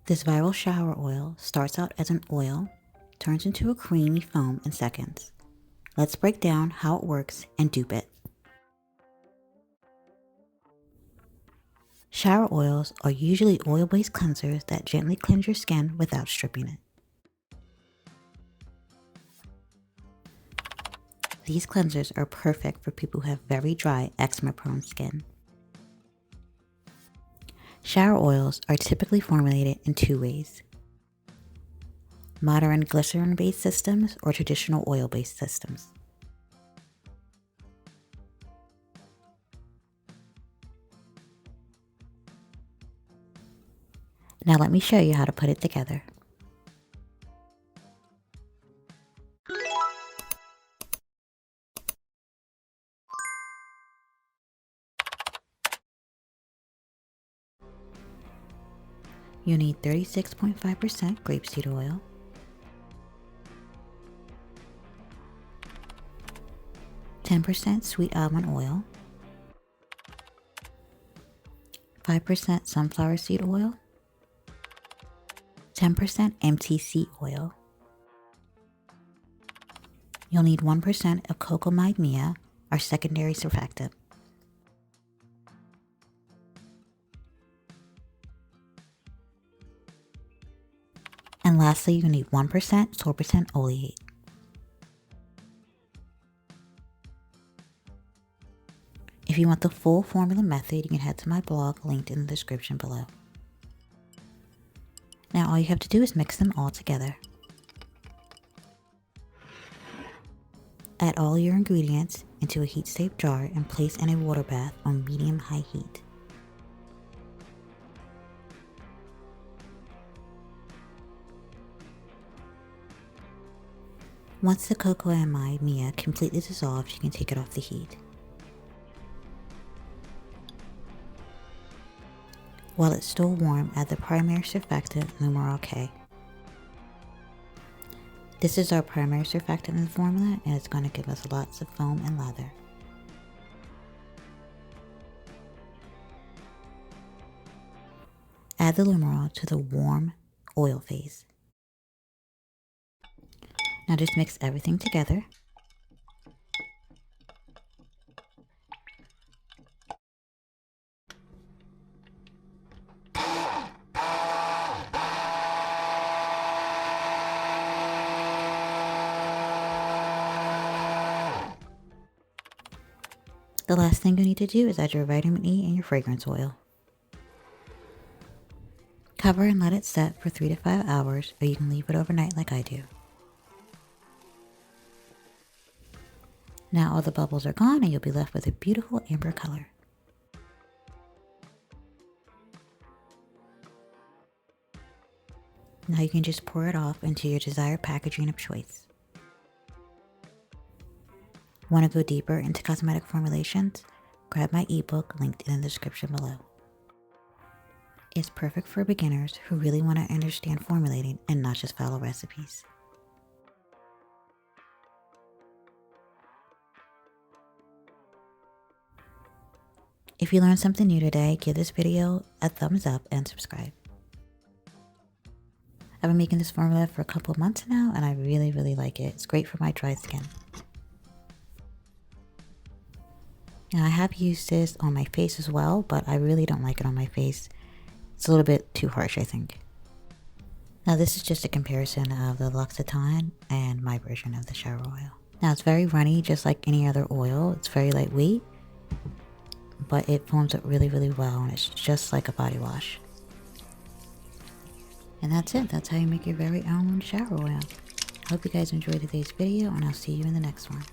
This viral shower oil starts out as an oil, turns into a creamy foam in seconds. Let's break down how it works and dupe it. Shower oils are usually oil-based cleansers that gently cleanse your skin without stripping it. These cleansers are perfect for people who have very dry, eczema-prone skin. Shower oils are typically formulated in two ways: modern glycerin-based systems or traditional oil-based systems. Now let me show you how to put it together. You need 36.5% grapeseed oil, 10% sweet almond oil, 5% sunflower seed oil, 10% MTC oil. You'll need 1% of cocamide mia, our secondary surfactant. And lastly, you need 1% sorbitol oleate. If you want the full formula method, you can head to my blog linked in the description below. Now all you have to do is mix them all together. Add all your ingredients into a heat-safe jar and place in a water bath on medium-high heat. Once the cocamide mia completely dissolves, you can take it off the heat. While it's still warm, add the primary surfactant, numeral K. This is our primary surfactant in the formula, and it's going to give us lots of foam and lather. Add the lumerol to the warm oil phase. Now just mix everything together. The last thing you need to do is add your vitamin E and your fragrance oil. Cover and let it set for 3 to 5 hours, or you can leave it overnight like I do. Now all the bubbles are gone and you'll be left with a beautiful amber color. Now you can just pour it off into your desired packaging of choice. Want to go deeper into cosmetic formulations? Grab my ebook linked in the description below. It's perfect for beginners who really want to understand formulating and not just follow recipes. If you learned something new today, give this video a thumbs up and subscribe. I've been making this formula for a couple of months now and I really like it. It's great for my dry skin. Now I have used this on my face as well, but I really don't like it on my face. It's a little bit too harsh, I think. Now this is just a comparison of the Loccitane and my version of the shower oil. Now it's very runny, just like any other oil. It's very lightweight, but it foams up really well, and it's just like a body wash. And that's it. That's how you make your very own shower oil. I hope you guys enjoyed today's video, and I'll see you in the next one.